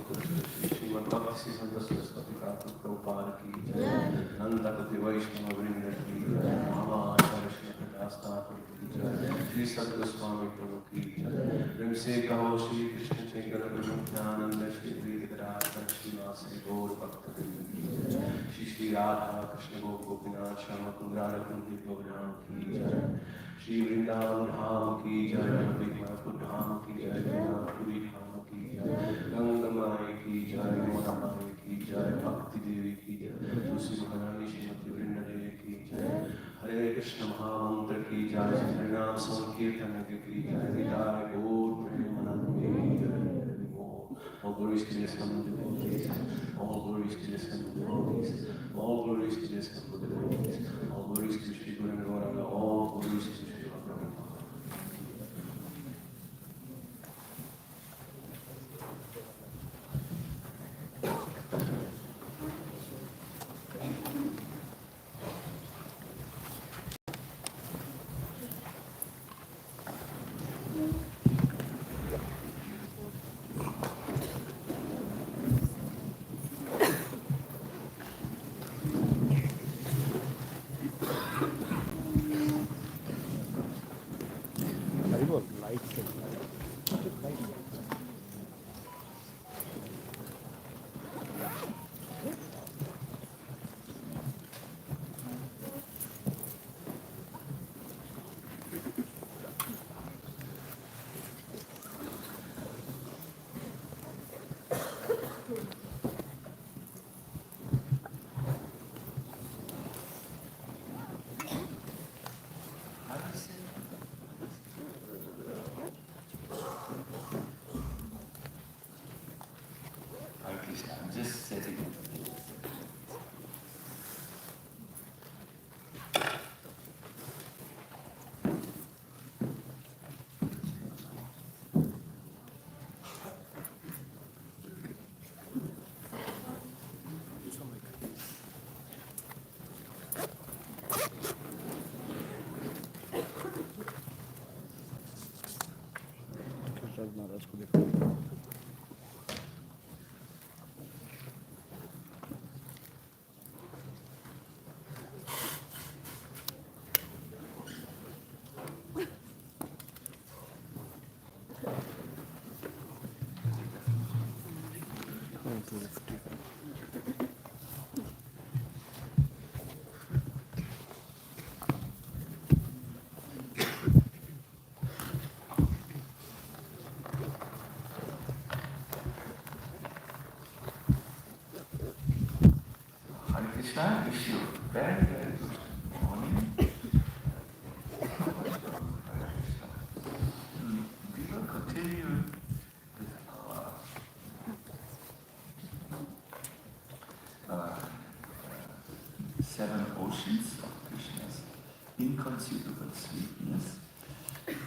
Srimad Bhakti-Siddhanta Saraswati Thakur Prabhupada ki jai, Nanda Koti Vaishnava Vrinda ki jai, Mama-Acharya Srila Prabhupada ki jai, Shri Sadhu Swami Prabhu ki jai, Vimse Kaho Shri Krishna Chaitanya Prabhu Nityananda Shri Vedadara Shri Vasi Gaur Bhakta Vrinda ki jai, Shri Radha Krishna Gopinath Shama Kundara Kundi Govardhana ki jai, Shri Vrindavana Dham ki jai, Mayapur Dham ki jai, Mayapuri Dham ki jai, Ganga Mai ki jai, Mona Mai ki jai, Bhakti Devi ki jai, Tulsi Maharani Srimati Vrinda Devi ki jai, Hare Krishna Mahamantra ki jai, Harinam Sankirtan ki jai, Hridaya Gaur Premanande ki jai. All glories to the Assembled Devotees, all glories to the Assembled Devotees, all glories to the Assembled Devotees, all glories to Shri Guru Gauranga, all glories to Shri Prabhupada. I'm just setting it. महाराज को देखो। Krishna, wish you very, very good morning. We will continue with our seven oceans of Krishna's inconceivable sweetness. And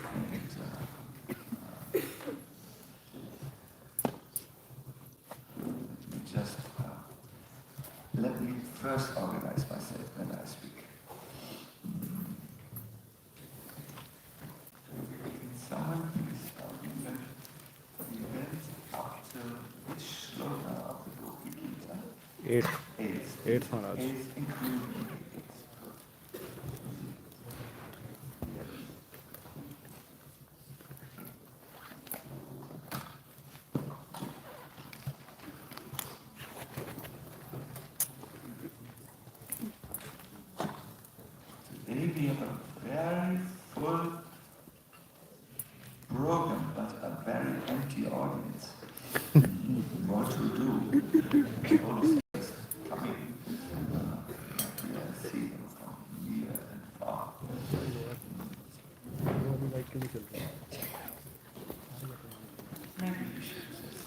just let me first organize myself when I speak. Someone please tell me that we went up to which sloka of the book we Gita? Eighth. Eighth, Maharaj. Eighth including eighth. Today we have a very full program, but a very empty audience. What to do? All of us coming. We are seeing from near and far. Maybe we should just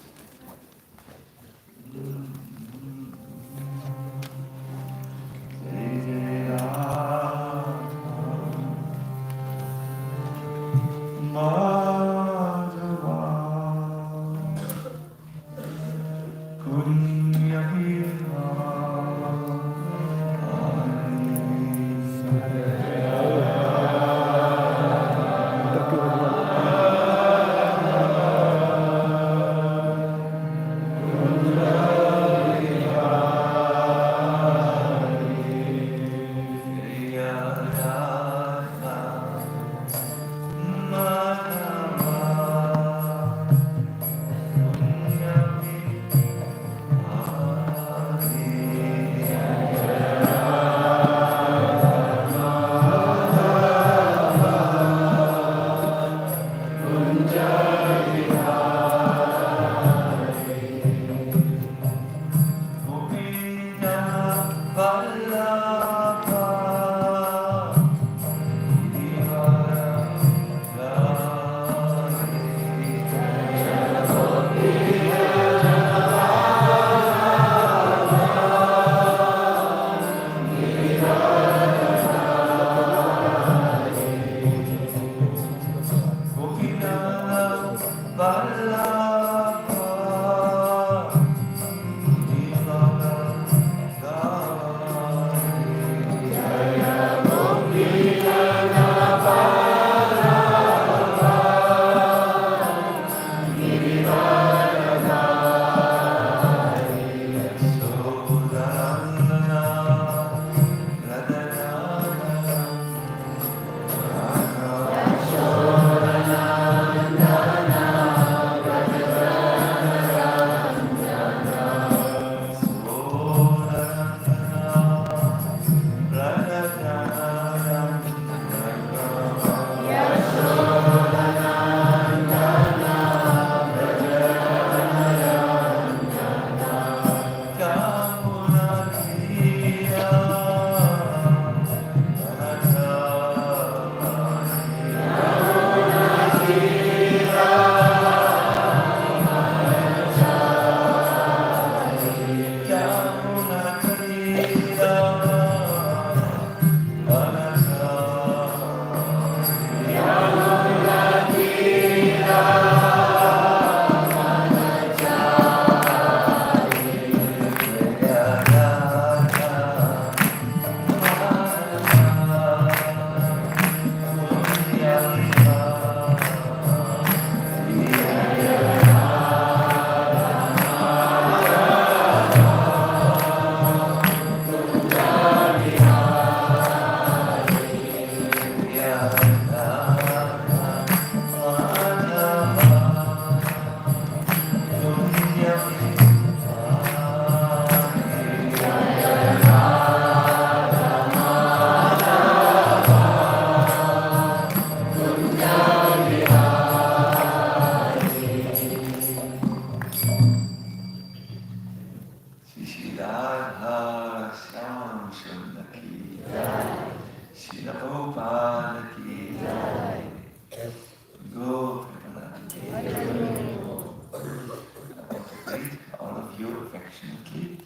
affectionately.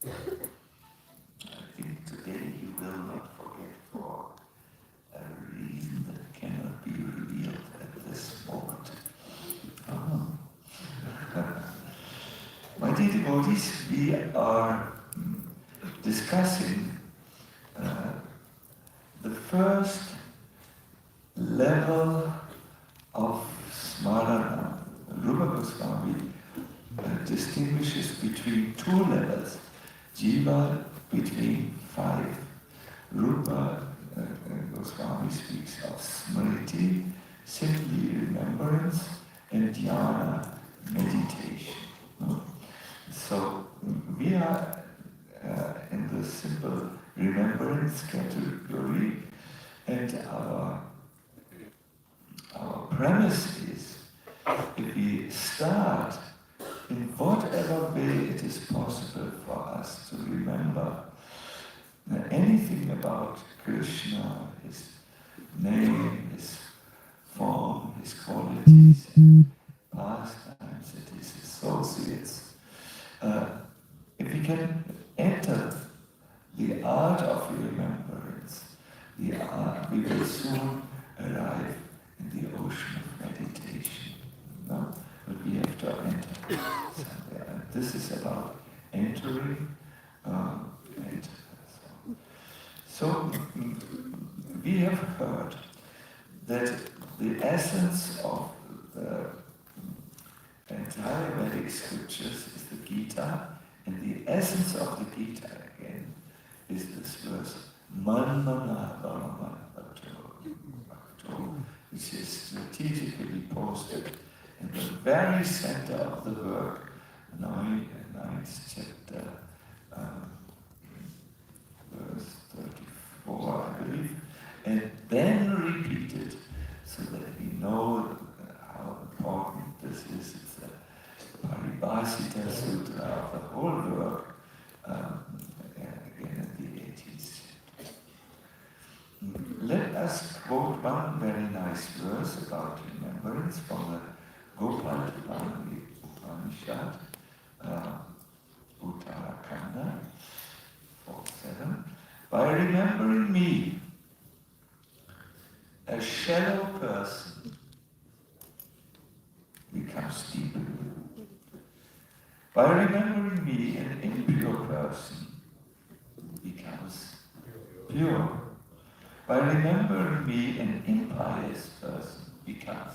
I think today you will not forget for a reason that cannot be revealed at this moment. My dear devotees, we are discussing the first level of smarana. Rupa Goswami distinguishes between two levels. Jiva between 5. Rupa Goswami speaks of smriti, simply remembrance, and dhyana, meditation. So we are in the simple remembrance category, and our premise is, if we start in whatever way it is possible for us to remember anything about Krishna, his name, his form, his qualities, and pastimes, and his associates, if we can enter the art of remembrance, we will soon arrive in the ocean of meditation. No? But we have to enter somewhere. And this is about entering. So we have heard that the essence of the entire Vedic scriptures is the Gita, and the essence of the Gita again is this verse, Manmana Bharamana Bhakto, which is strategically posted in the very center of the work, 9th chapter, verse 34, I believe, and then repeated so that we know how important this is. It's the Paribhasita Sutra of the whole work, again in the 18th chapter. Let us quote one very nice verse about remembrance from the Gopal Upanishad, Uttarakhanda 4:7. By remembering me, a shallow person becomes deep. By remembering me, an impure person becomes pure. By remembering me, an impious person becomes.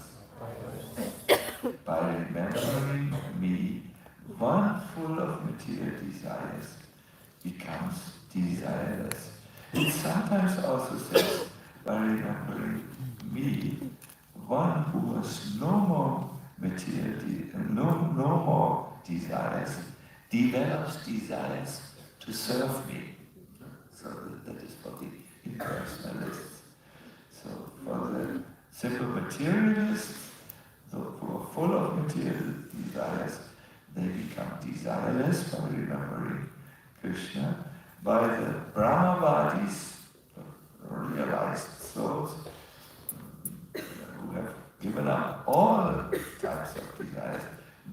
By remembering me, one full of material desires becomes desireless. It sometimes also says, by remembering me, one who has no more material, no more desires, develops desires to serve me. So that is for the impersonalists. So for the simple materialists, who are full of material desires, they become desireless by remembering Krishna. By the Brahmavadis, realized souls, who have given up all types of desires,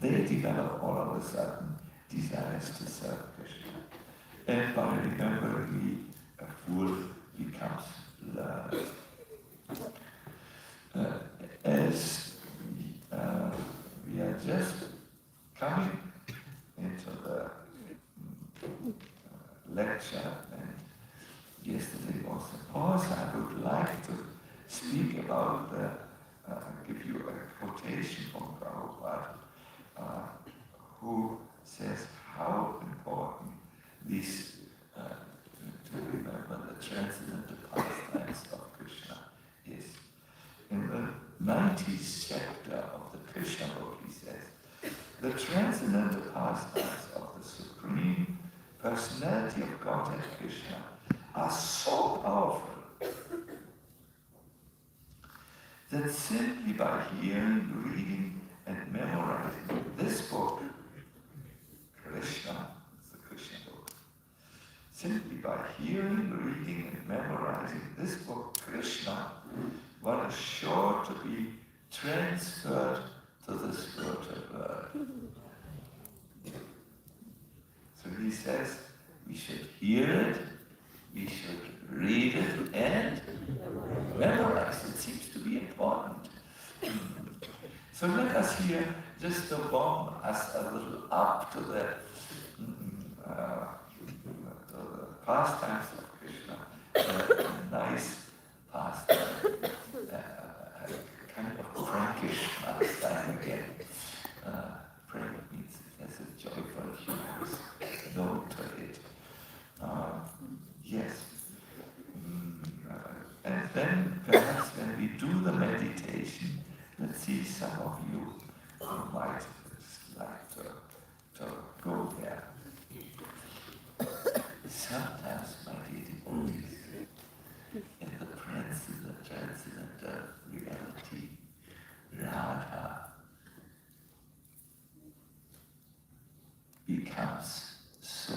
they develop all of a sudden desires to serve Krishna. And by remembering me, a fool becomes learned. As we are just coming into the lecture, and yesterday was a pause, I would like to speak about give you a quotation from Prabhupada, who says how important these to remember the transcendental pastimes of Krishna is. In the 90th chapter of the Krishna book, he says, the transcendental pastimes of the Supreme Personality of Godhead Krishna are so powerful that simply by hearing, reading, and memorizing this book, Krishna, it's the Krishna book, simply by hearing, reading, and memorizing this book, Krishna, one is sure to be transferred to the spiritual world. So he says we should hear it, we should read it and memorize. It seems to be important. So let us here just to warm us a little up to the pastimes of Krishna, nice pastime, kind of Frankish pastime again. Frank means it has a joyful humor, known to it. Yes. And then perhaps when we do the meditation, let's see some of you who might like to go there. Sometimes, my dear devotees, in the transcendental reality, Radha becomes so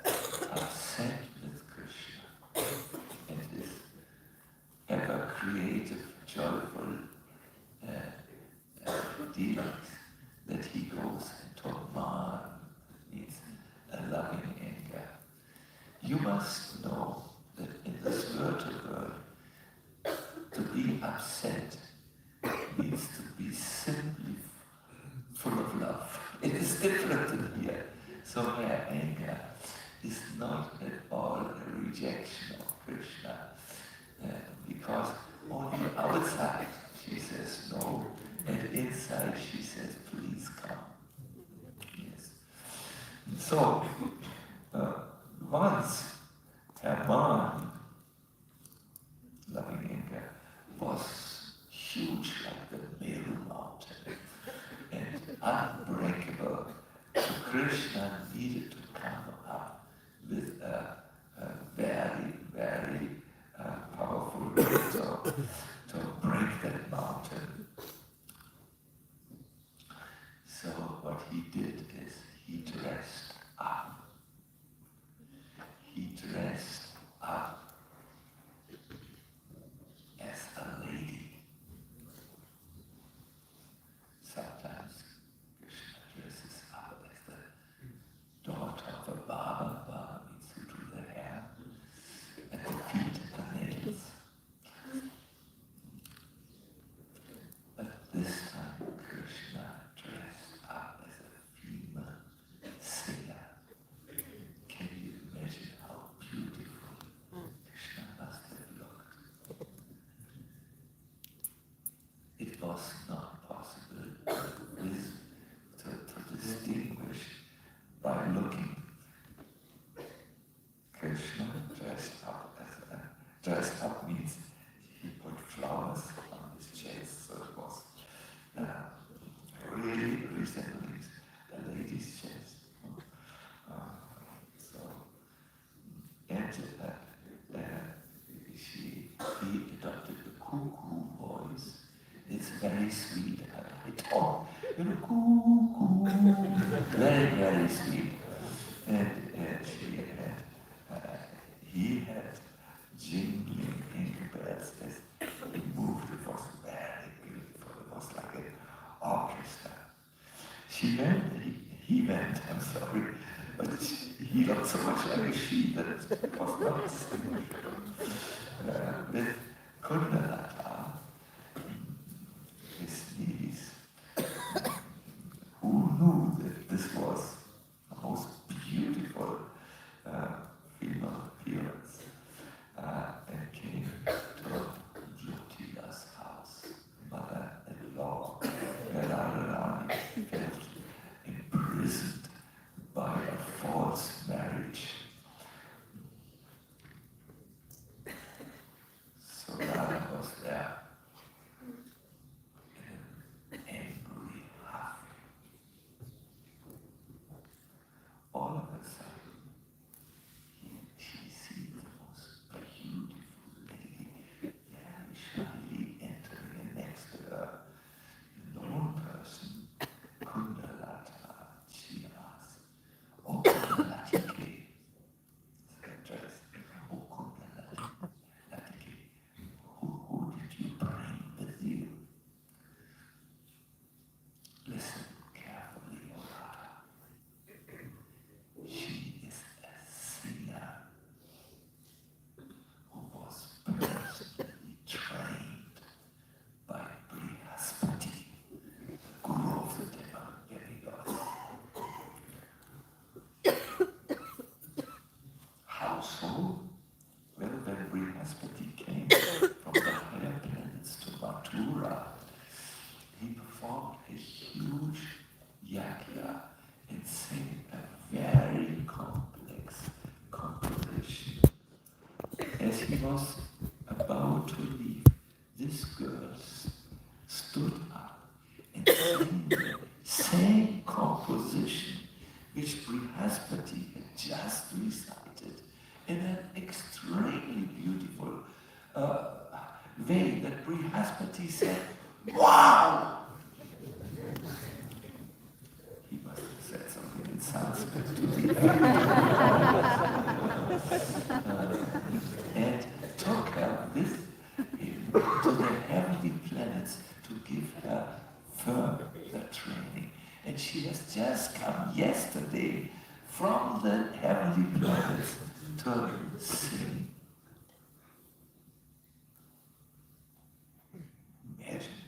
upset with Krishna and this ever creative, joyful dealings that he goes into man, means a loving anger. You must know that in the spiritual world, to be upset means to be simply full of love. It is different in here. So her anger is not at all a rejection of Krishna, because only outside she says no, and inside she says, please come. Yes. So, once her man, loving anger, was huge like the Meru mountain and unbreakable. So Krishna needed to come up with a very, very powerful way to break that mountain. So what he did is he dressed up. He dressed up as a lady. Sometimes Krishna dresses up as the daughter of a barber. Barber means who do the hair, and the feet and the nails. But this time Krishna dressed up as a female singer. Can you imagine how beautiful Krishna must have looked? It was not possible to distinguish by looking. Krishna dressed up means he put flowers on his chest, so it was really resembling a lady's chest. He adopted the cuckoo voice. It's very sweet. Cuckoo, very, very sweet. And he had jingling ink bells as he moved. It was very beautiful. It was like an orchestra. He went, I'm sorry, but he looked so much like a she that it was not distinguishable. With Kundalata, his niece, who knew that this was the most beautiful female appearance, and came to Jyotila's house, mother-in-law, where Radharani felt imprisoned by a false marriage. was about to leave, this girl stood up and sang the same composition which Brihaspati had just recited in an extremely beautiful way that Brihaspati said, "Wow!" He must have said something in Sanskrit to me. And took her with him to the heavenly planets to give her further training. And she has just come yesterday from the heavenly planets to sing. Imagine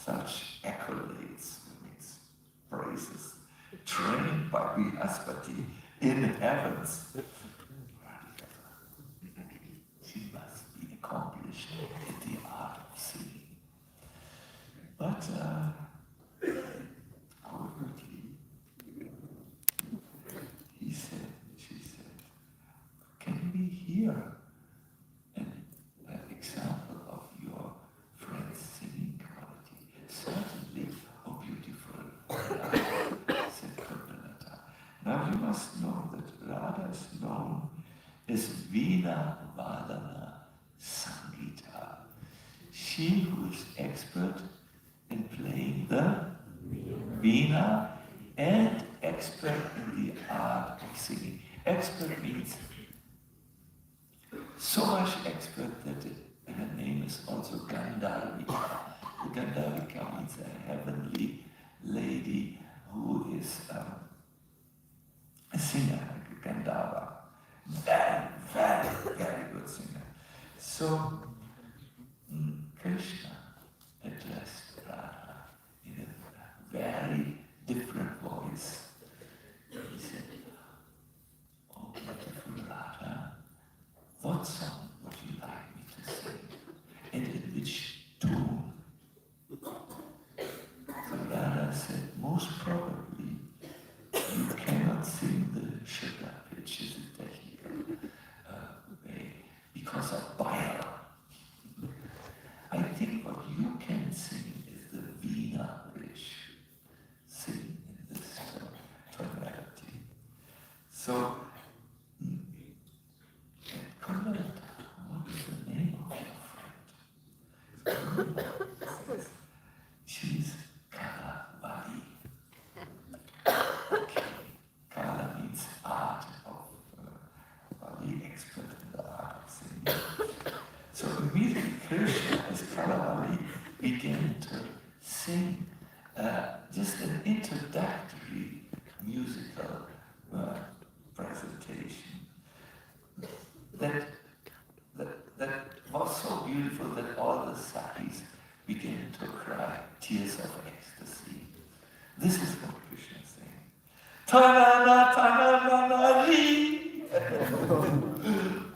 such accolades, means praises, trained by Brihaspati in heavens. She must be accomplished in the art of singing. But outwardly, she said, can we hear an example of your friend's singing quality? Certainly, oh beautiful, said Govardhana. Now you must know that Radha is known as Vrindavana Sangita. She who is expert in playing the Veena and expert in the art of singing. Expert means so much expert that her name is also Gandharvika. Gandharvika means a heavenly lady who is a singer, like a Gandharva. Very, very, very good singer. So Krishna addressed Radha in a very different voice. He said, "Oh, beautiful Radha, what song would you like me to sing? And in which tune?" So Radha said, "Most probably you cannot sing the sugar pitches in technical way because of bile. I think what you can sing is the Veena pitch, sing in this tonality." So, Govardhana, what is the name of your friend? She's Kalavali. Okay. Kala means art of Vali, expert in the art of singing. So immediately Krishna, as Kalavali, began to sing just an introductory musical presentation that was so beautiful that all the Sakis began to cry tears of ecstasy. This is what Krishna is saying. Ta-na-na, ta-na-na-na, ri.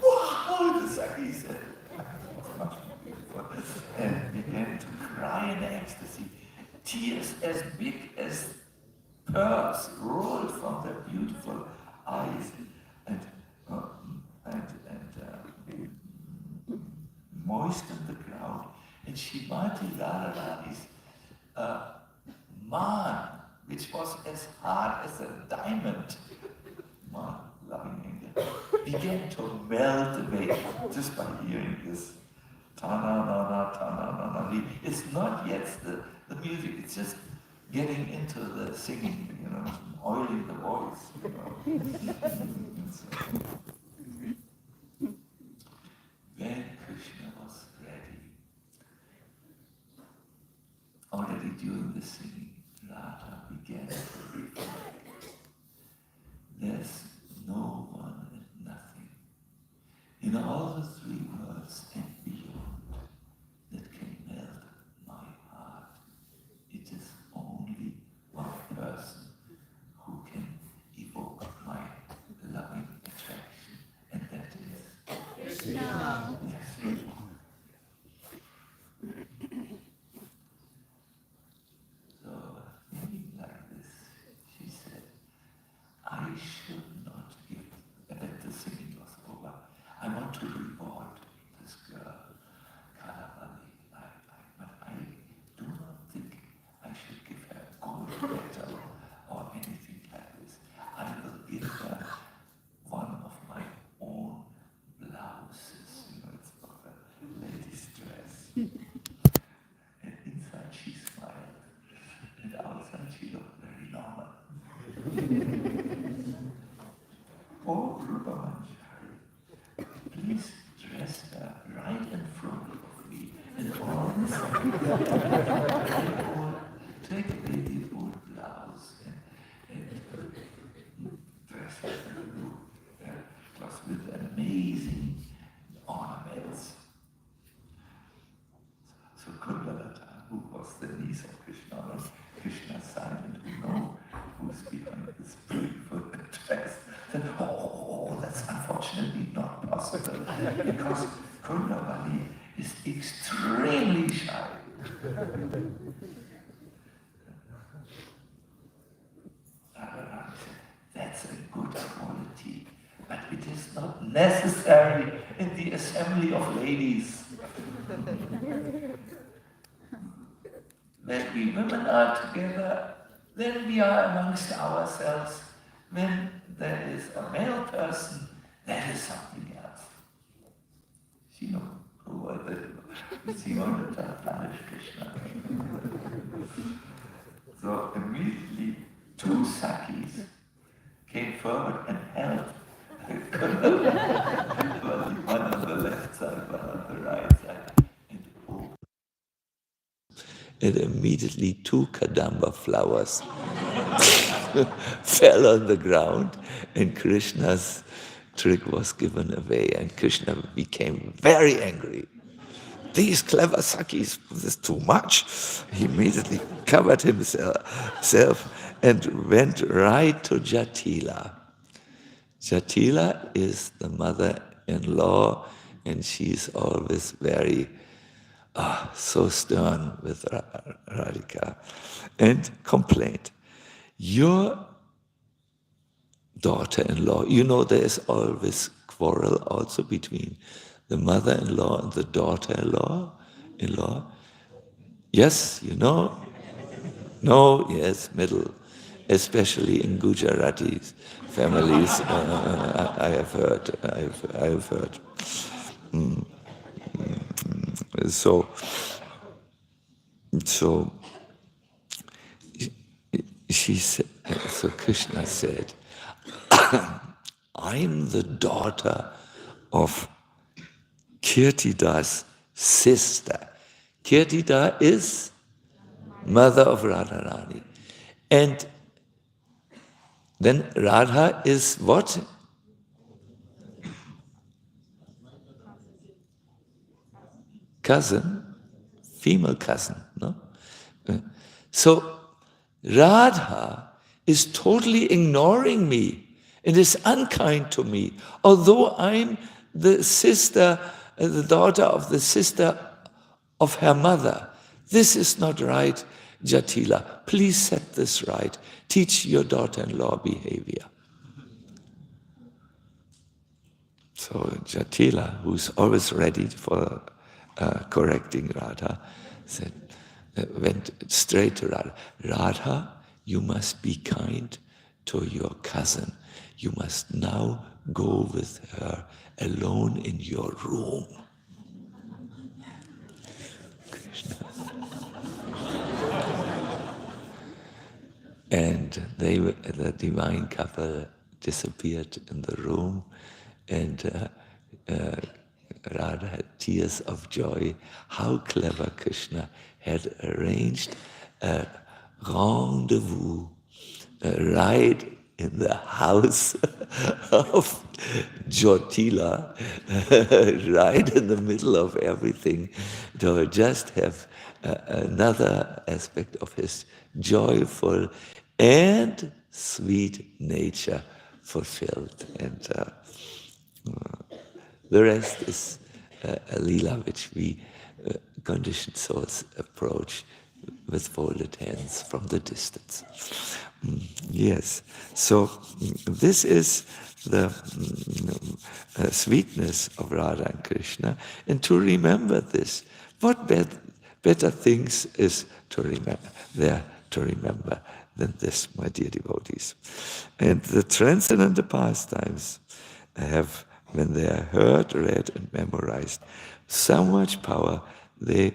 Wow, the Sakis said, much more beautiful, and began to cry in ecstasy. Tears as big as pearls rolled from their beautiful eyes and moistened the ground. And Shrimati Radharani's man, which was as hard as a diamond, man, loving angel, began to melt away just by hearing this. Ta-na-na-na, ta-na-na-na. It's not yet the music, it's just getting into the singing, oiling the voice. When Krishna was ready, already during the singing, Radha began to reflect. There's no one and nothing in all the three worlds and beyond that can melt my heart. It is only one person who can evoke my loving attraction, and that is Krishna. Yes. So, thinking like this, she said, I should Oh, Vrindavana, please dress her right in front of me in all this. Take away the old blouse and dress her in the new clothes with amazing ornaments. So Govardhana, who was the niece of Krishna, was Krishna's son, and who know who's behind this beautiful dress, said, oh, that's unfortunately not possible, because Govardhana is extremely shy. That's a good quality, but it is not necessary in the assembly of ladies. When we women are together, then we are amongst ourselves. When there is a male person, that is something else. She knows she wanted to punish Krishna. So immediately 2 Sakis came forward and held one on the left side, one on the right side, and immediately 2 Kadamba flowers fell on the ground, and Krishna's trick was given away, and Krishna became very angry. These clever Sakis, this is too much. He immediately covered himself and went right to Jatila. Jatila is the mother-in-law, and she's always very so stern with Radhika, and complained, your daughter-in-law, you know there is always quarrel also between the mother-in-law and the daughter-in-law. Yes, you know? No, yes, middle, especially in Gujarati families. I have heard. So she said, so Krishna said, I'm the daughter of Kirtida's sister. Kirtida is mother of Radharani. And then Radha is what? Cousin, female cousin, no? So Radha is totally ignoring me and is unkind to me, although I'm the sister, the daughter of the sister of her mother. This is not right, Jatila. Please set this right. Teach your daughter-in-law behavior. So Jatila, who's always ready for correcting Radha, said, went straight to Radha. Radha, you must be kind to your cousin. You must now go with her alone in your room. Krishna. And the divine couple disappeared in the room, and Radha had tears of joy. How clever Krishna had arranged a rendezvous right in the house of Jatila, right in the middle of everything, to just have another aspect of his joyful and sweet nature fulfilled. And the rest is a lila which we conditioned souls approach with folded hands from the distance. Yes, so this is the sweetness of Radha and Krishna. And to remember this, what better things is to remember than this, my dear devotees. And the transcendental pastimes have, when they are heard, read, and memorized, so much power, they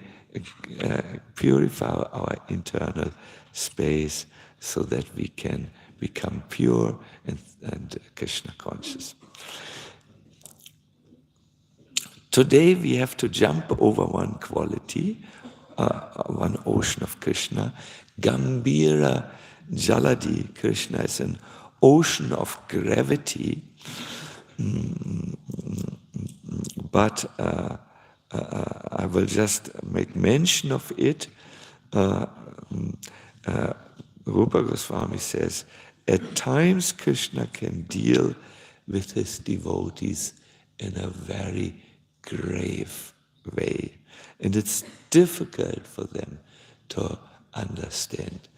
purify our internal space so that we can become pure and Krishna conscious. Today we have to jump over one quality, one ocean of Krishna. Gambira Jaladi, Krishna is an ocean of gravity, but I will just make mention of it. Rupa Goswami says, at times Krishna can deal with his devotees in a very grave way. And it's difficult for them to understand.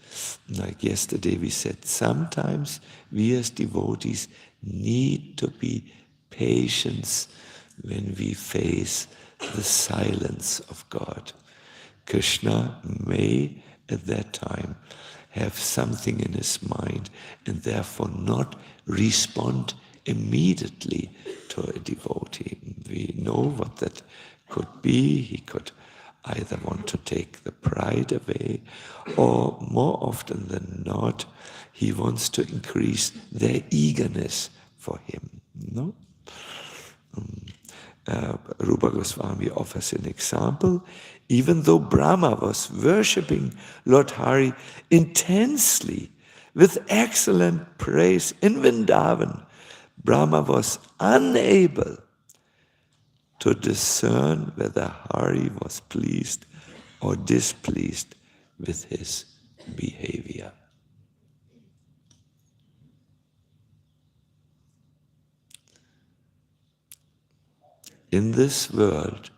Like yesterday we said, sometimes we as devotees need to be patient when we face the silence of God. Krishna may at that time have something in his mind and therefore not respond immediately to a devotee. We know what that could be. He could either want to take the pride away, or more often than not, he wants to increase their eagerness for him. No? Rupa Goswami offers an example. Even though Brahma was worshipping Lord Hari intensely with excellent praise in Vrindavan, Brahma was unable to discern whether Hari was pleased or displeased with his behavior. In this world,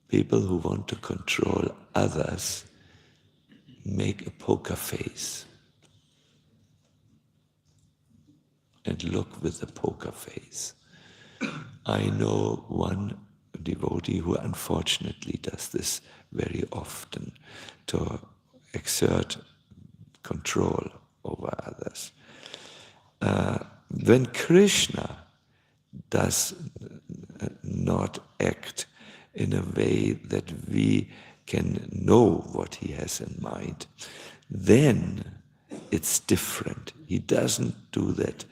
people who want to control others make a poker face and look with a poker face. I know one devotee who unfortunately does this very often to exert control over others. When Krishna does not act in a way that we can know what he has in mind, then it's different. He doesn't do that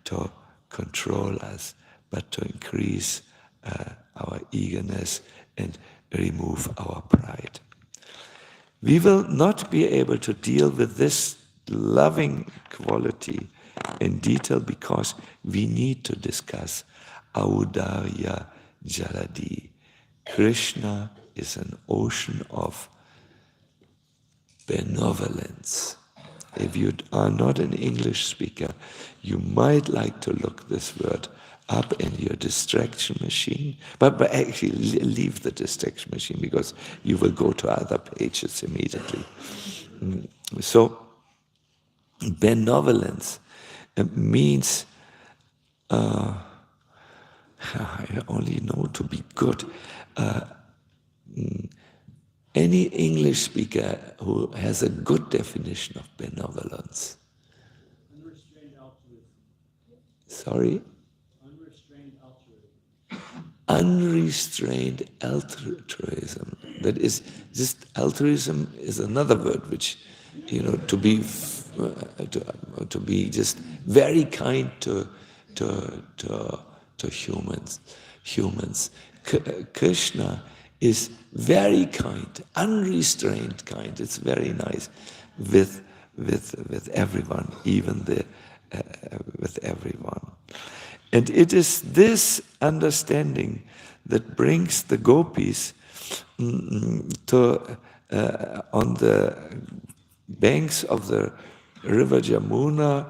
to control us, but to increase our eagerness and remove our pride. We will not be able to deal with this loving quality in detail because we need to discuss Audarya Jaladi. Krishna is an ocean of benevolence. If you are not an English speaker, you might like to look this word up in your distraction machine, but actually leave the distraction machine because you will go to other pages immediately. So, benevolence means I only know to be good. Any English speaker who has a good definition of benevolence? Unrestrained altruism. Sorry? Unrestrained altruism. Unrestrained altruism. That is, just altruism is another word which, to be just very kind to humans. Krishna is very kind, unrestrained kind. It's very nice with everyone, even with everyone. And it is this understanding that brings the gopis to on the banks of the river Jamuna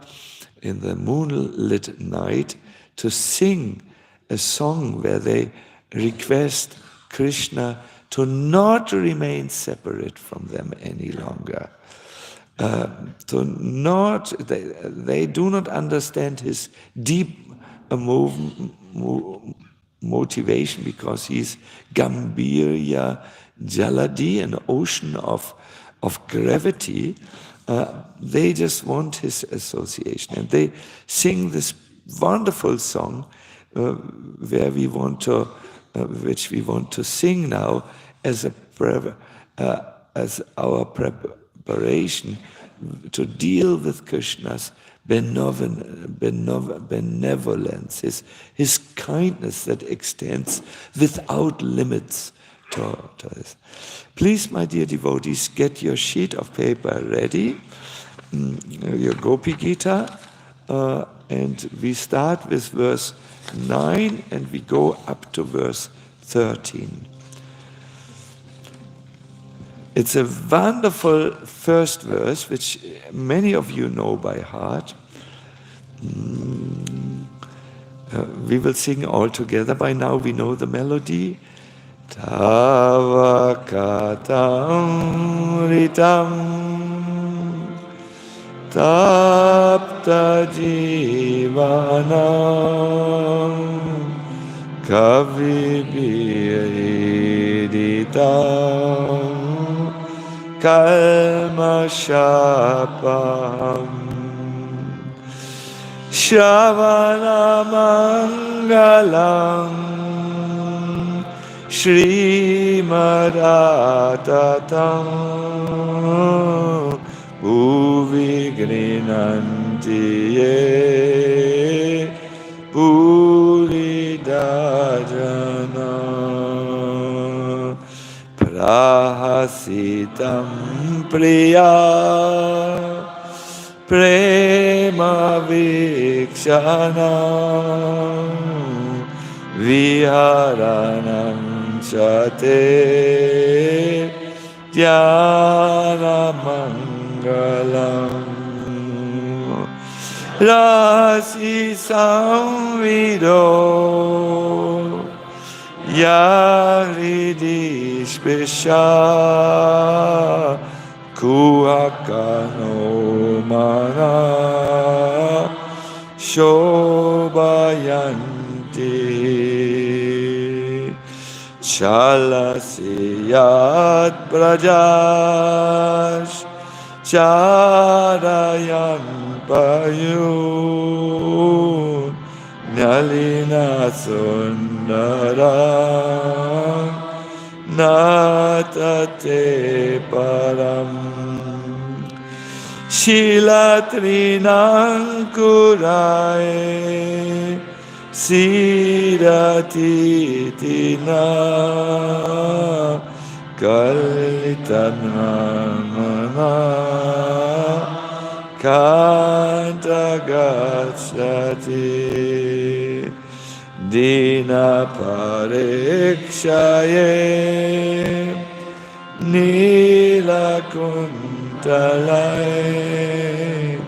in the moonlit night to sing a song where they request Krishna to not remain separate from them any longer. They do not understand his deep motivation because he's Gambirya Jaladi, an ocean of gravity. They just want his association, and they sing this wonderful song which we want to sing now as our preparation to deal with Krishna's benevolence, his kindness that extends without limits to us. Please, my dear devotees, get your sheet of paper ready, your Gopi Gita, and we start with verse 9 and we go up to verse 13. It's a wonderful first verse, which many of you know by heart. We will sing all together. By now we know the melody. Tava katam ritam tapta jivanam kavibiritam kalmashapam Shravana Mangalam Srimad-Atatam Bhuvi Grinanti Ye Puridajana Prahasitam Priya Prema Vikshana Viharanam Chate Dhyana Mangalam Rasi Samvido Yaridishpisha Kuhakano mana shobayanti chalasiyat brajash charayan payun nalina sundara natate param Shilatrinankurai Siratitina Kalitanmana Kantagachati Dina Parikshaye Nilakuntalai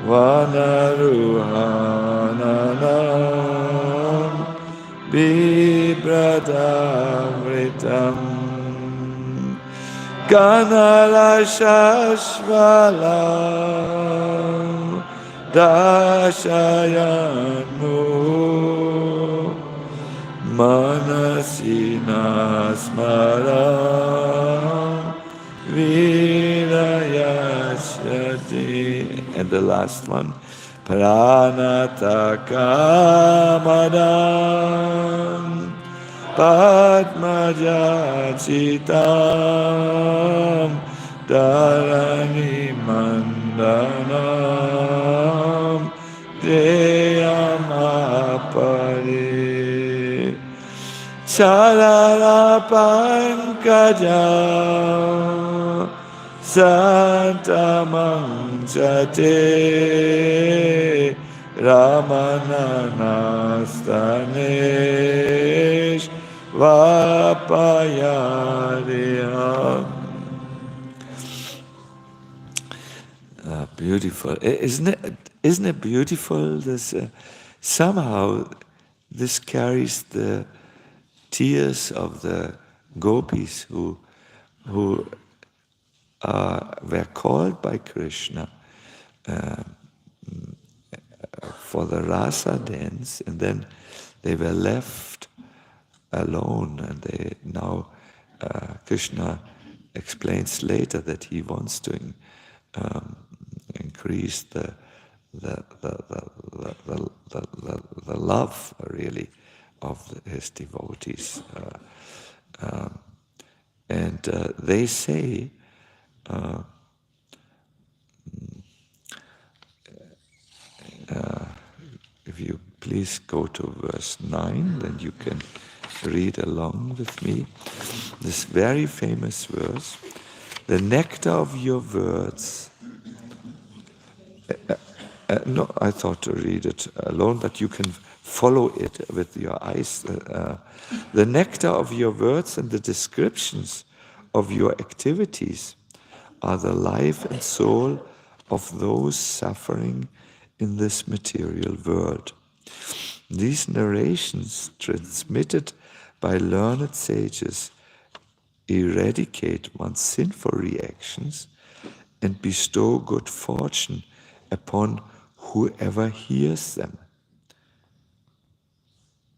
Vanaruhananam Bibradamritam Ganalashashvalam Dashayanu Manasina Smaram Virayasati. And the last one. Pranatakamadam Padmajachitam Dharani Mandanam Deyamapari Charara Pankaja Santa Manchate Ramananastanesh Vapayariya. Beautiful. Isn't it beautiful? This somehow this carries the tears of the gopis who were called by Krishna for the rasa dance, and then they were left alone. And they now Krishna explains later that he wants to increase the love really of his devotees, and they say please go to verse 9, then you can read along with me. This very famous verse. The nectar of your words. No, I thought to read it alone, but you can follow it with your eyes. The nectar of your words and the descriptions of your activities are the life and soul of those suffering in this material world. These narrations, transmitted by learned sages, eradicate one's sinful reactions and bestow good fortune upon whoever hears them.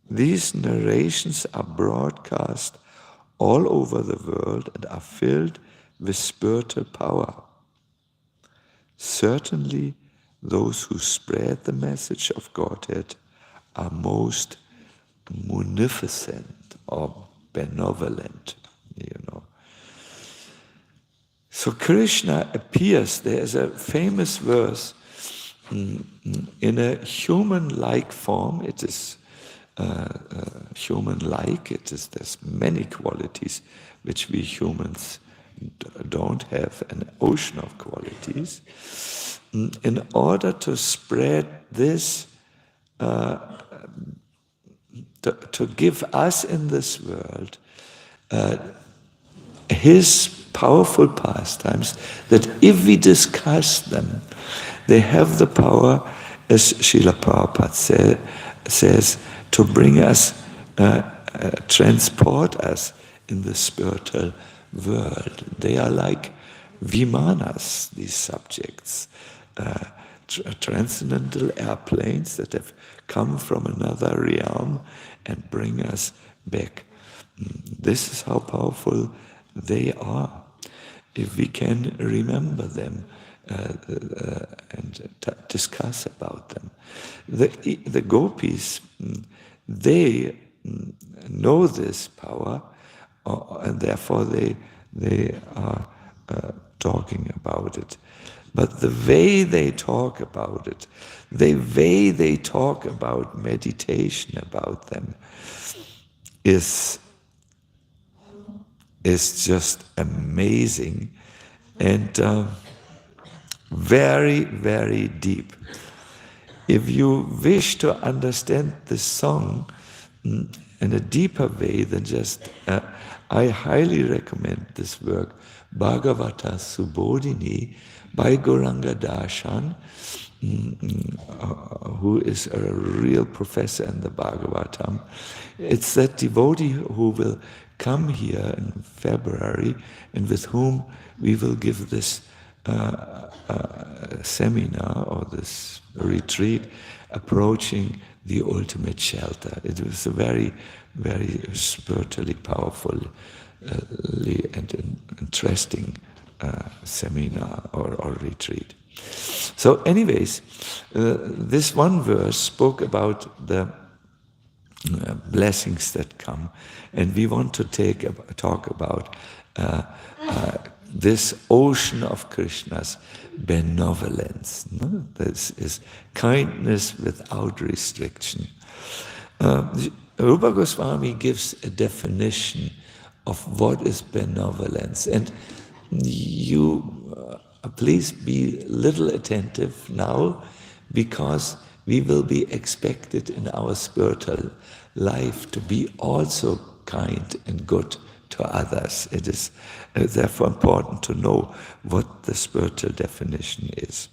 These narrations are broadcast all over the world and are filled with spiritual power. Certainly, those who spread the message of Godhead are most munificent or benevolent, So Krishna appears, there is a famous verse, in a human-like form. It is human-like, there's many qualities which we humans don't have, an ocean of qualities. In order to spread this, to give us in this world his powerful pastimes, that if we discuss them, they have the power, as Srila Prabhupada says, to bring us, transport us in the spiritual world. They are like vimanas, these subjects, transcendental airplanes that have come from another realm and bring us back. This is how powerful they are, if we can remember them and discuss about them. The gopis, they know this power, and therefore they are talking about it. But the way they talk about it, the way they talk about meditation about them, is just amazing and very, very deep. If you wish to understand this song in a deeper way than just, I highly recommend this work, Bhagavata Subodhini, by Gauranga Darshan, who is a real professor in the Bhagavatam. It's that devotee who will come here in February and with whom we will give this seminar or this retreat, approaching the ultimate shelter. It was a very, very spiritually powerful and interesting seminar or retreat. So anyways, this one verse spoke about the blessings that come, and we want to talk about this ocean of Krishna's benevolence. No? This is kindness without restriction. Rupa Goswami gives a definition of what is benevolence, and you please be little attentive now, because we will be expected in our spiritual life to be also kind and good to others. It is therefore important to know what the spiritual definition is.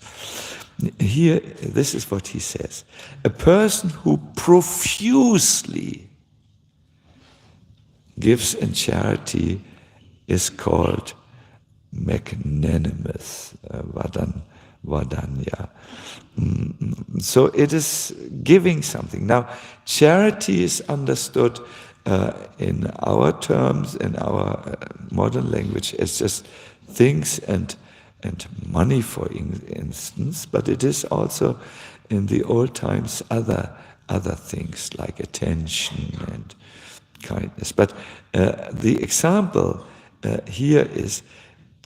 Here, this is what he says. A person who profusely gives in charity is called magnanimous, vadanya. So it is giving something. Now, charity is understood in our terms, in our modern language, as just things and money, for instance, but it is also in the old times other things like attention and kindness. But the example here is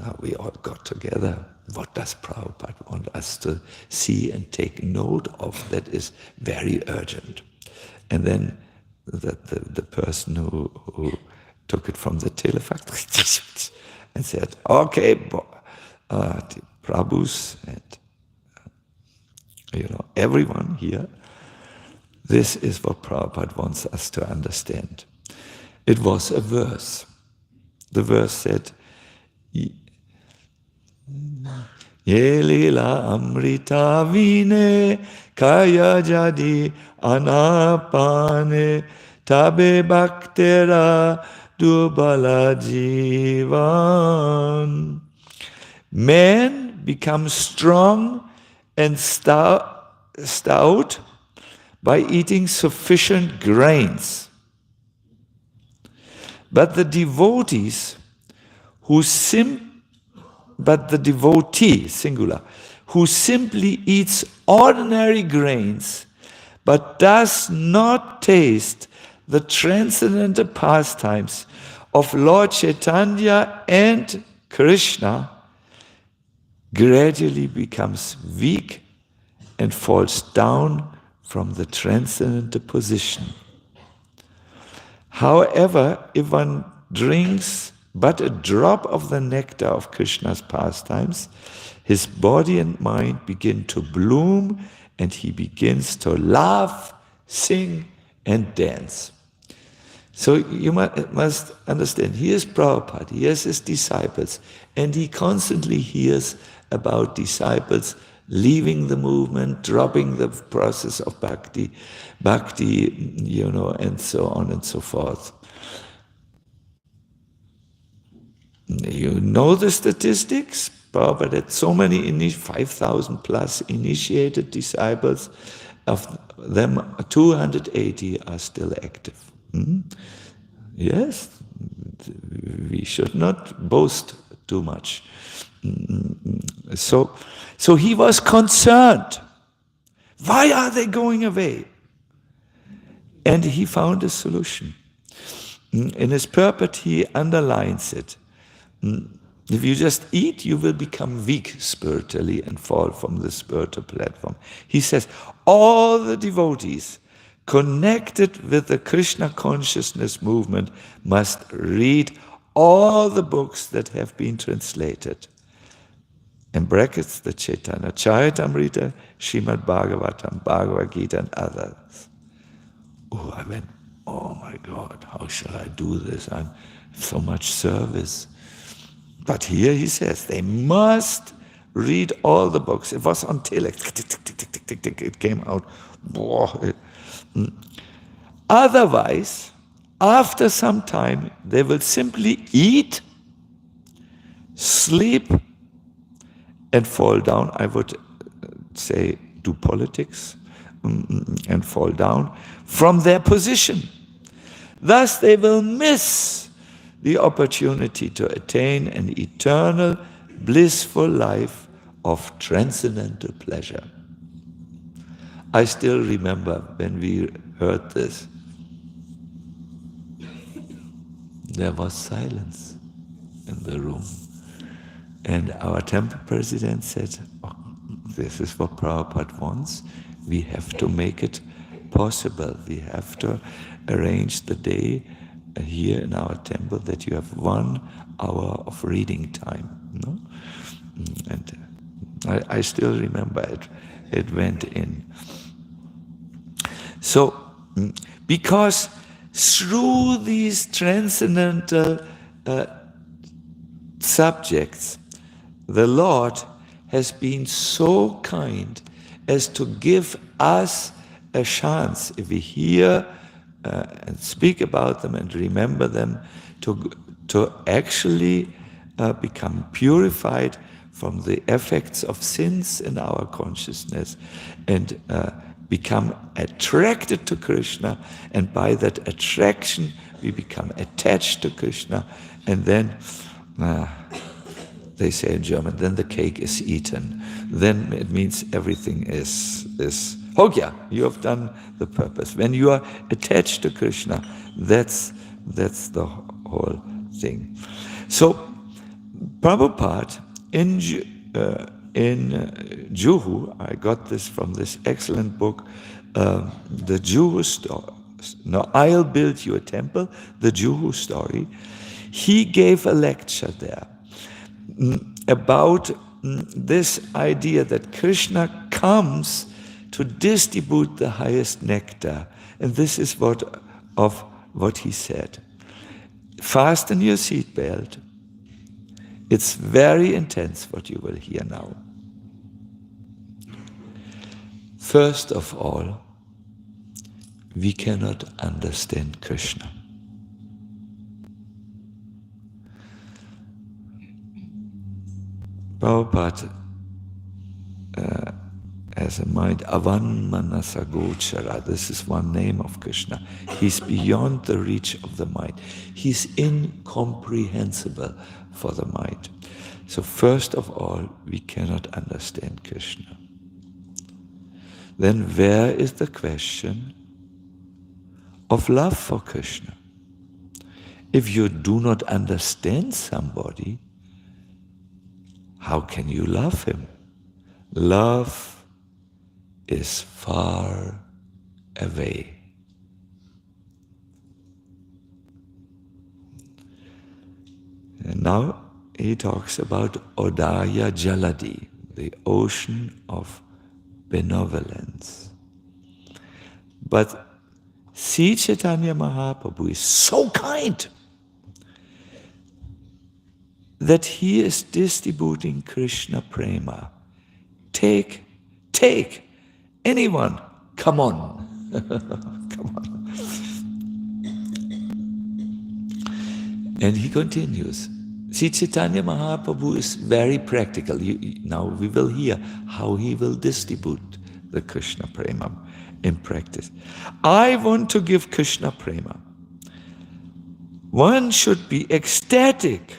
now we all got together. What does Prabhupada want us to see and take note of that is very urgent? And then the person who took it from the telefax and said, okay, the Prabhus and everyone here, this is what Prabhupada wants us to understand. It was a verse. The verse said, Ye lila amrita vine kaya jadi anapane tabe bhaktera durbala jivan. Man becomes strong and stout by eating sufficient grains. But the devotee, singular, who simply eats ordinary grains, but does not taste the transcendental pastimes of Lord Chaitanya and Krishna, gradually becomes weak and falls down from the transcendental position. However, if one drinks but a drop of the nectar of Krishna's pastimes, his body and mind begin to bloom and he begins to laugh, sing and dance. So you must understand, here's Prabhupada, he has his disciples, and he constantly hears about disciples leaving the movement, dropping the process of bhakti, and so on and so forth. You know the statistics? Prabhupada had so many, 5,000 plus initiated disciples. Of them, 280 are still active. Yes, we should not boast too much. So he was concerned. Why are they going away? And he found a solution. In his purport, he underlines it. If you just eat, you will become weak spiritually and fall from the spiritual platform. He says, all the devotees connected with the Krishna Consciousness movement must read all the books that have been translated. In brackets, the Chaitanya Charitamrita, Srimad Bhagavatam, Bhagavad Gita, and others. Oh, I went, oh my God, how shall I do this? I'm so much service. But here he says, they must read all the books. It was on telex, it came out. Otherwise, after some time, they will simply eat, sleep, and fall down. I would say do politics and fall down from their position. Thus they will miss the opportunity to attain an eternal, blissful life of transcendental pleasure. I still remember when we heard this, there was silence in the room. And our temple president said, oh, this is what Prabhupada wants. We have to make it possible. We have to arrange the day here in our temple that you have 1 hour of reading time. No? And I still remember it went in. So, because through these transcendental subjects, the Lord has been so kind as to give us a chance, if we hear and speak about them and remember them, to actually become purified from the effects of sins in our consciousness and become attracted to Krishna, and by that attraction we become attached to Krishna, and then they say in German, then the cake is eaten. Then it means everything is Hogya, you have done the purpose. When you are attached to Krishna, that's the whole thing. So Prabhupada in Juhu, I got this from this excellent book, the Juhu story. No, I'll build you a temple, the Juhu story. He gave a lecture there about this idea that Krishna comes to distribute the highest nectar. And this is what he said. Fasten your seatbelt. It's very intense what you will hear now. First of all, we cannot understand Krishna. Prabhupada has in mind Avan Manasa Gochara. This is one name of Krishna. He's beyond the reach of the mind. He's incomprehensible for the mind. So first of all, we cannot understand Krishna. Then where is the question of love for Krishna? If you do not understand somebody, how can you love him? Love is far away. And now he talks about Odaya Jaladi, the ocean of benevolence. But Sri Chaitanya Mahaprabhu is so kind that he is distributing Krishna prema. Take, anyone, come on. Come on. And he continues. Sri Chaitanya Mahaprabhu is very practical. Now we will hear how he will distribute the Krishna prema in practice. I want to give Krishna prema. One should be ecstatic,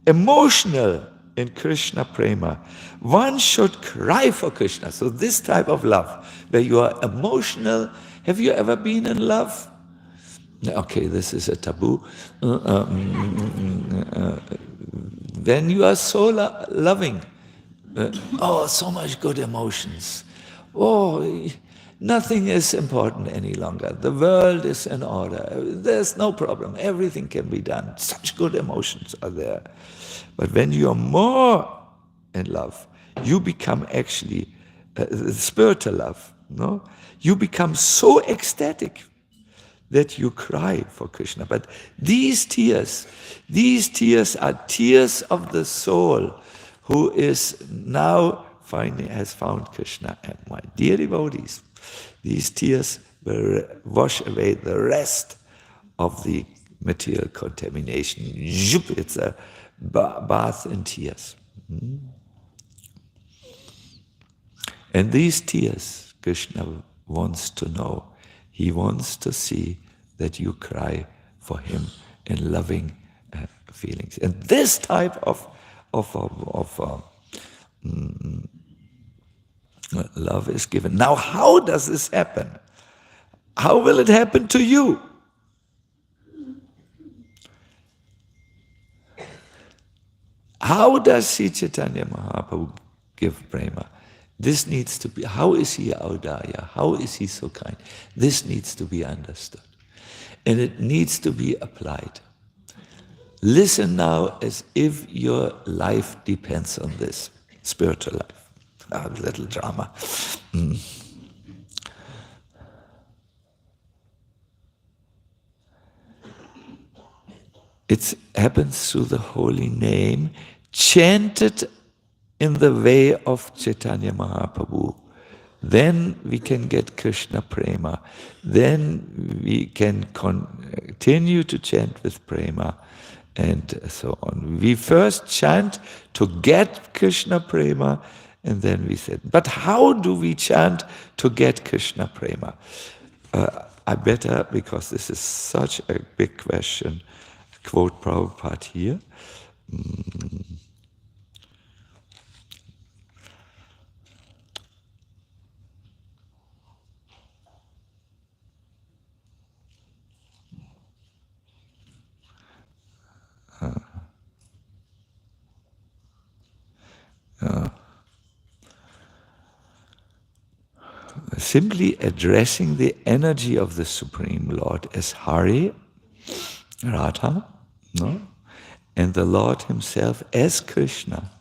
emotional in Krishna prema. One should cry for Krishna. So this type of love, where you are emotional. Have you ever been in love? Okay, this is a taboo. When you are so loving, so much good emotions. Nothing is important any longer. The world is in order. There's no problem. Everything can be done. Such good emotions are there. But when you are more in love, you become actually spiritual love. No, you become so ecstatic that you cry for Krishna. But these tears are tears of the soul who is now has found Krishna. And my dear devotees, these tears will wash away the rest of the material contamination. It's a bath in tears. And these tears, Krishna wants to know. He wants to see that you cry for him in loving feelings. And this type of love is given. Now, how does this happen? How will it happen to you? How does Sri Chaitanya Mahaprabhu give prema? This needs to be, how is he Audaya? How is he so kind? This needs to be understood. And it needs to be applied. Listen now as if your life depends on this, spiritual life. A little drama. It happens through the holy name, chanted in the way of Chaitanya Mahaprabhu. Then we can get Krishna prema. Then we can continue to chant with prema and so on. We first chant to get Krishna prema, and then we said, but how do we chant to get Krishna prema? I better, because this is such a big question, quote Prabhupada here. simply addressing the energy of the Supreme Lord as Hari, Radha, no? And the Lord himself as Krishna,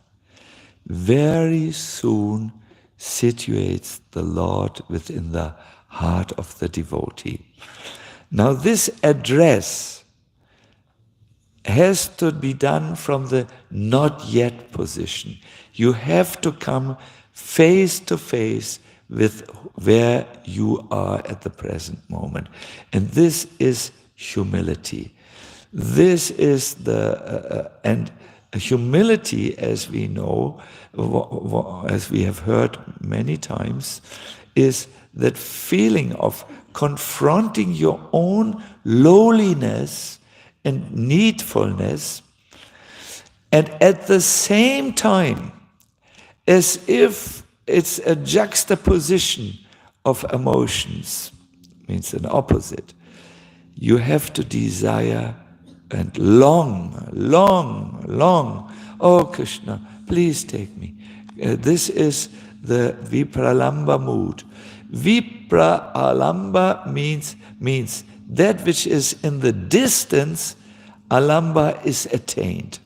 very soon situates the Lord within the heart of the devotee. Now this address has to be done from the not yet position. You have to come face to face with where you are at the present moment. And this is humility. This is and humility, as we know, as we have heard many times, is that feeling of confronting your own lowliness and needfulness, and at the same time, as if it's a juxtaposition of emotions, means an opposite. You have to desire and long, oh Krishna, please take me. This is the Vipralamba mood. Vipralamba means that which is in the distance, alamba is attained.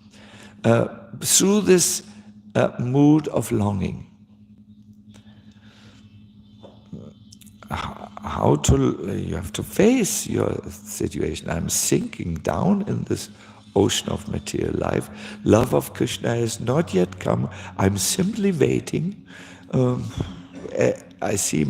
Through this mood of longing. You have to face your situation. I'm sinking down in this ocean of material life. Love of Krishna has not yet come. I'm simply waiting. I see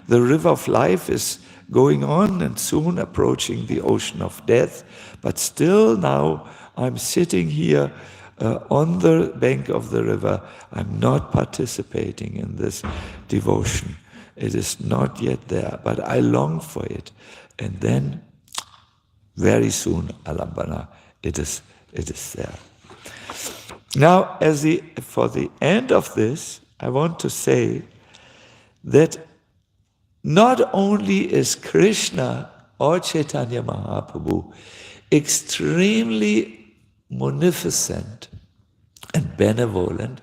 the river of life is going on and soon approaching the ocean of death. But still now I'm sitting here on the bank of the river. I'm not participating in this devotion. It is not yet there, but I long for it. And then, very soon, alambana, it is there. Now, for the end of this, I want to say that not only is Krishna or Chaitanya Mahaprabhu extremely munificent and benevolent,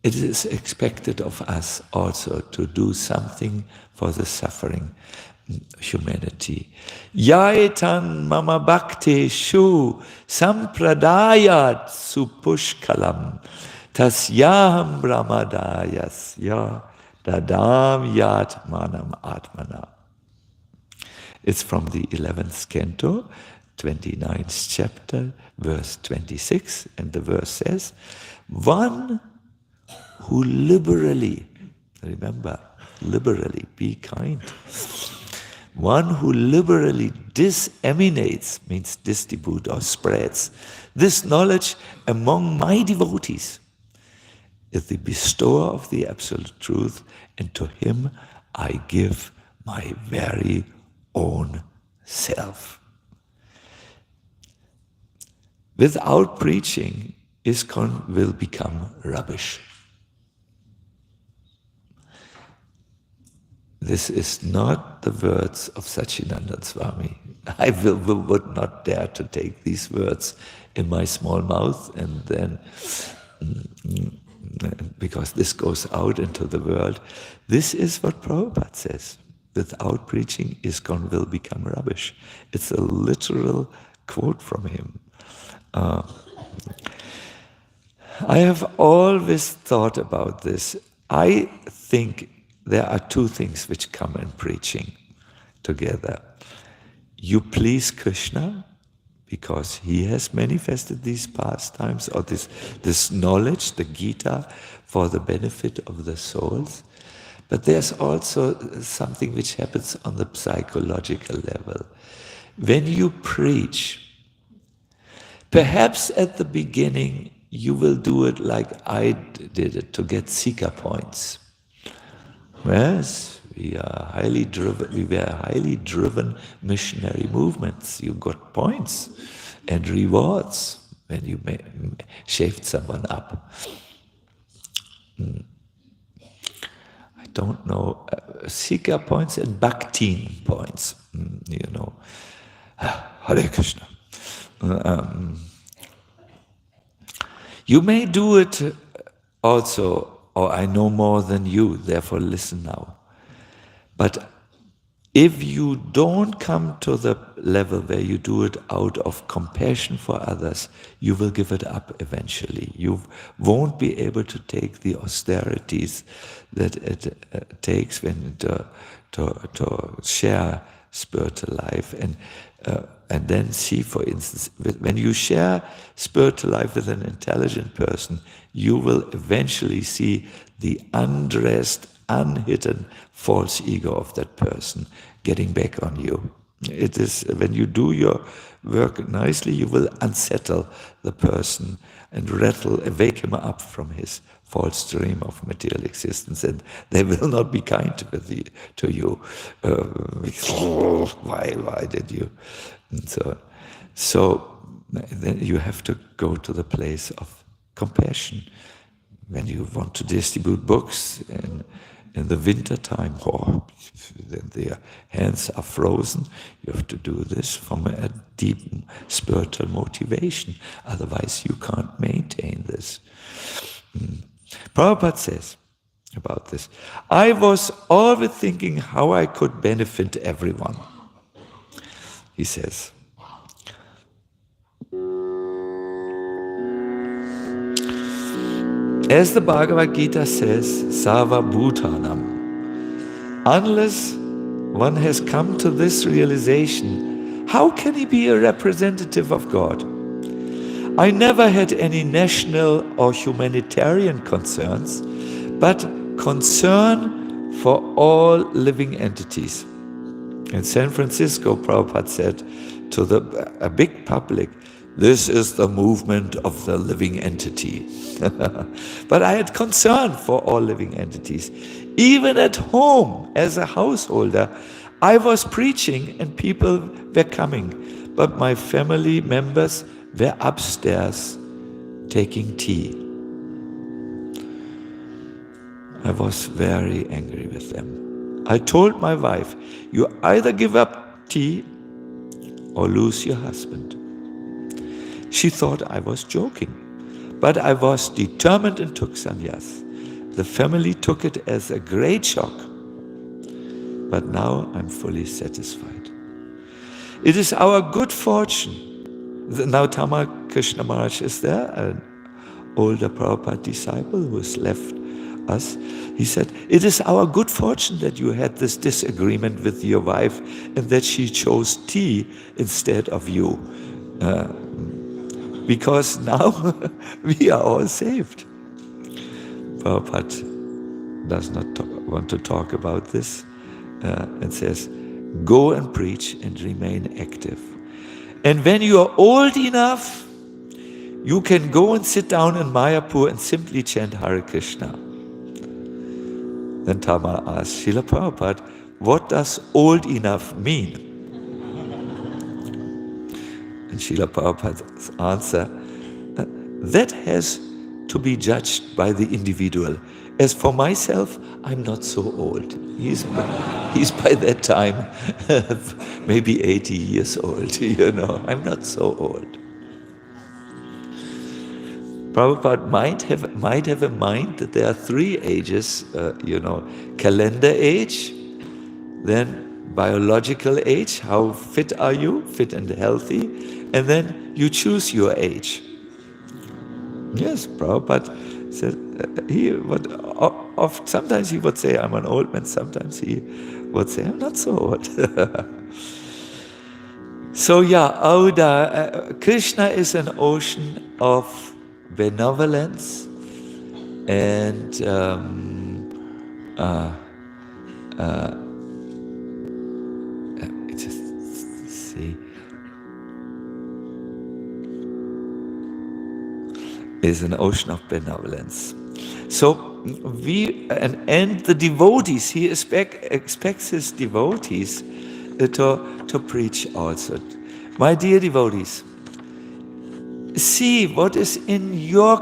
it is expected of us also to do something for the suffering humanity. Yaitan mama bhakti shu sampradayat supushkalam tasyaham brahmadayasya dadam yat manam atmana. It's from the 11th canto, 29th chapter, verse 26, and the verse says, one who liberally, remember, liberally, be kind. One who liberally disseminates, means distribute or spreads, this knowledge among my devotees is the bestower of the absolute truth, and to him I give my very own self. Without preaching, ISKCON will become rubbish. This is not the words of Sacinandana Svami. I would not dare to take these words in my small mouth and then, because this goes out into the world. This is what Prabhupada says. Without preaching, ISKCON will become rubbish. It's a literal quote from him. I have always thought about this. I think there are two things which come in preaching together. You please Krishna, because he has manifested these pastimes or this knowledge, the Gita, for the benefit of the souls. But there's also something which happens on the psychological level. When you preach, perhaps at the beginning you will do it like I did it, to get seeker points. Yes, we were highly driven missionary movements. You got points and rewards when you shaved someone up. I don't know, seeker points and bhaktin points, Hare Krishna. You may do it also, or I know more than you, therefore listen now. But if you don't come to the level where you do it out of compassion for others, you will give it up eventually. You won't be able to take the austerities that it takes when to share spiritual life. And then see, for instance, when you share spiritual life with an intelligent person, you will eventually see the undressed, unhidden false ego of that person getting back on you. It is when you do your work nicely, you will unsettle the person and wake him up from his false dream of material existence, and they will not be kind to you. Why did you? And so then you have to go to the place of compassion. When you want to distribute books in the winter time, then their hands are frozen. You have to do this from a deep spiritual motivation. Otherwise, you can't maintain this. Prabhupada says about this, I was always thinking how I could benefit everyone. He says, as the Bhagavad Gita says, Sava Bhutanam, unless one has come to this realization, how can he be a representative of God? I never had any national or humanitarian concerns, but concern for all living entities. In San Francisco, Prabhupada said to a big public, this is the movement of the living entity. But I had concern for all living entities. Even at home, as a householder, I was preaching and people were coming. But my family members were upstairs taking tea. I was very angry with them. I told my wife, you either give up tea or lose your husband. She thought I was joking, but I was determined and took sannyas. The family took it as a great shock, but now I'm fully satisfied. It is our good fortune. Now Tama Krishna Maharaj is there, an older Prabhupada disciple who has left us. He said, it is our good fortune that you had this disagreement with your wife and that she chose tea instead of you. Because now we are all saved. Prabhupada does not want to talk about this and says, go and preach and remain active. And when you are old enough, you can go and sit down in Mayapur and simply chant Hare Krishna. Then Tama asked, Srila Prabhupada, what does old enough mean? And Srila Prabhupada's answer, that has to be judged by the individual. As for myself, I'm not so old. He's by that time maybe 80 years old, I'm not so old. Prabhupada might have in mind that there are 3 ages, calendar age, then biological age, how fit are you, fit and healthy, and then you choose your age. Yes, Prabhupada said, sometimes he would say, I'm an old man, sometimes he would say, I'm not so old. So Krishna is an ocean of benevolence and just see, is an ocean of benevolence. So and the devotees, he expects his devotees to preach also. My dear devotees, see what is in your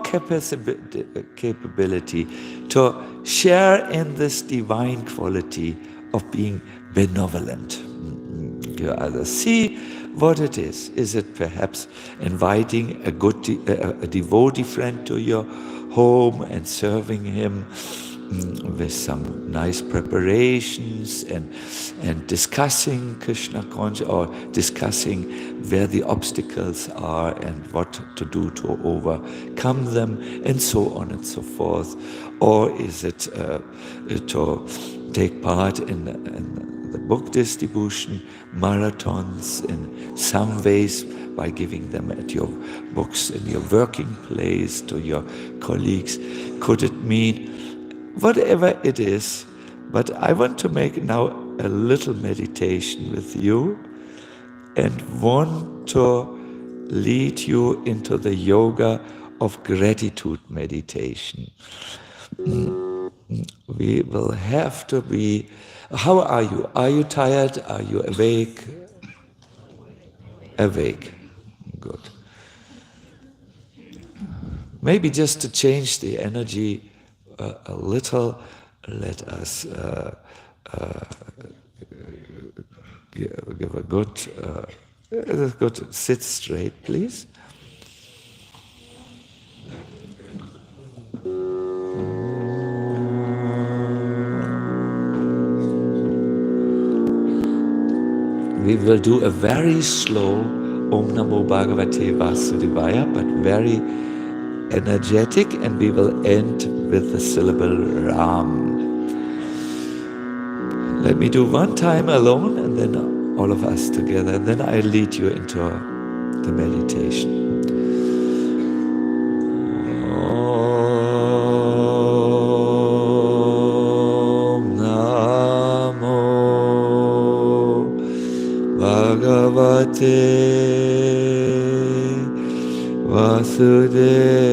capability to share in this divine quality of being benevolent. You either see what it is. Is it perhaps inviting a good a devotee friend to your home and serving him with some nice preparations and discussing Krishna consciousness, or discussing where the obstacles are and what to do to overcome them, and so on and so forth? Or is it to take part in the book distribution marathons in some ways, by giving them at your books in your working place to your colleagues? Could it mean whatever it is? But I want to make now a little meditation with you and want to lead you into the yoga of gratitude meditation. We will have to be... How are you? Are you tired? Are you awake? Awake. Good. Maybe just to change the energy a little, let us give a good sit straight, please. We will do a very slow Om Namo Bhagavate Vasudevaya, but very energetic, and we will end with the syllable Ram. Let me do one time alone, and then all of us together, and then I lead you into the meditation. Om Namo Bhagavate Vasudevaya.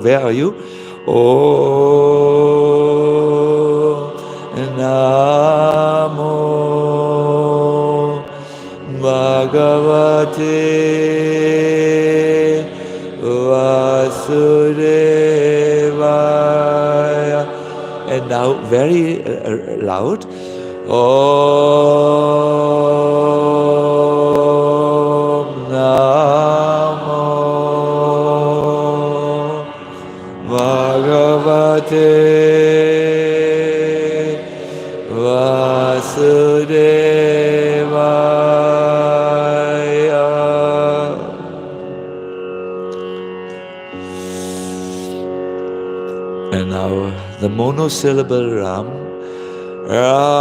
Where are you? Om Namo Bhagavate Vasudevaya. And now very loud. Om Namo Bhagavate Vasudevaya. And now the monosyllable Ram. Ram.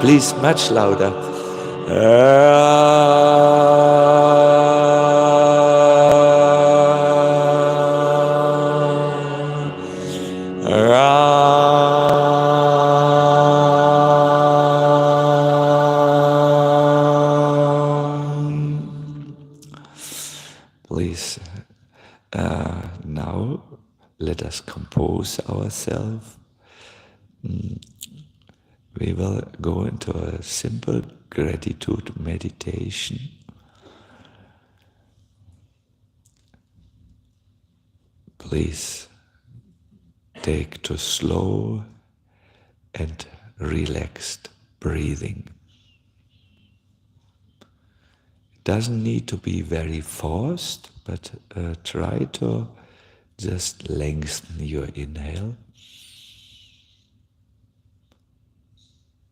Please, much louder. Please, now let us compose ourselves. We will go into a simple gratitude meditation. Please take to slow and relaxed breathing. It doesn't need to be very forced, but try to just lengthen your inhale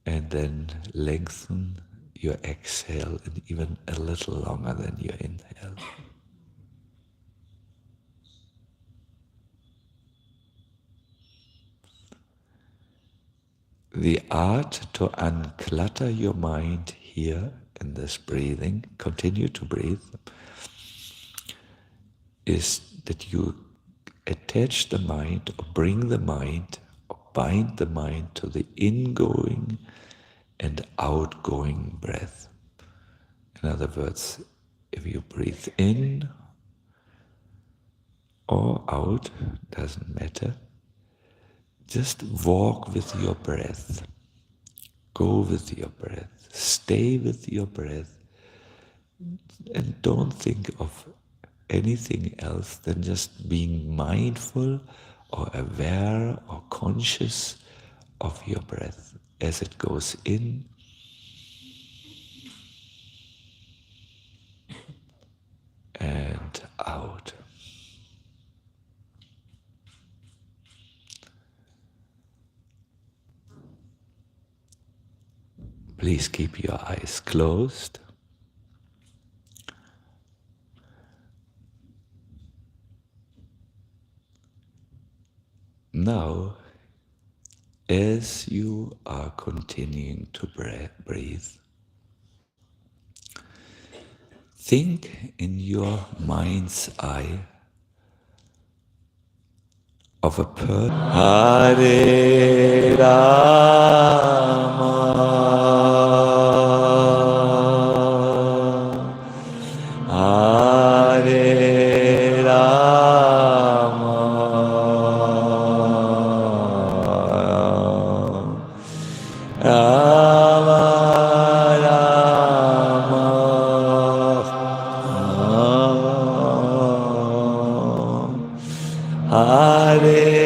and then lengthen your exhale, and even a little longer than your inhale. The art to unclutter your mind here in this breathing, continue to breathe, is that you attach the mind, or bring the mind, or bind the mind to the ingoing and outgoing breath. In other words, if you breathe in, or out, doesn't matter. Just walk with your breath. Go with your breath. Stay with your breath. And don't think of anything else than just being mindful or aware or conscious of your breath as it goes in and out. Please keep your eyes closed. Now, as you are continuing to breathe, think in your mind's eye of a person. Hare Rama, Hare Rama, Rama Rama, Hare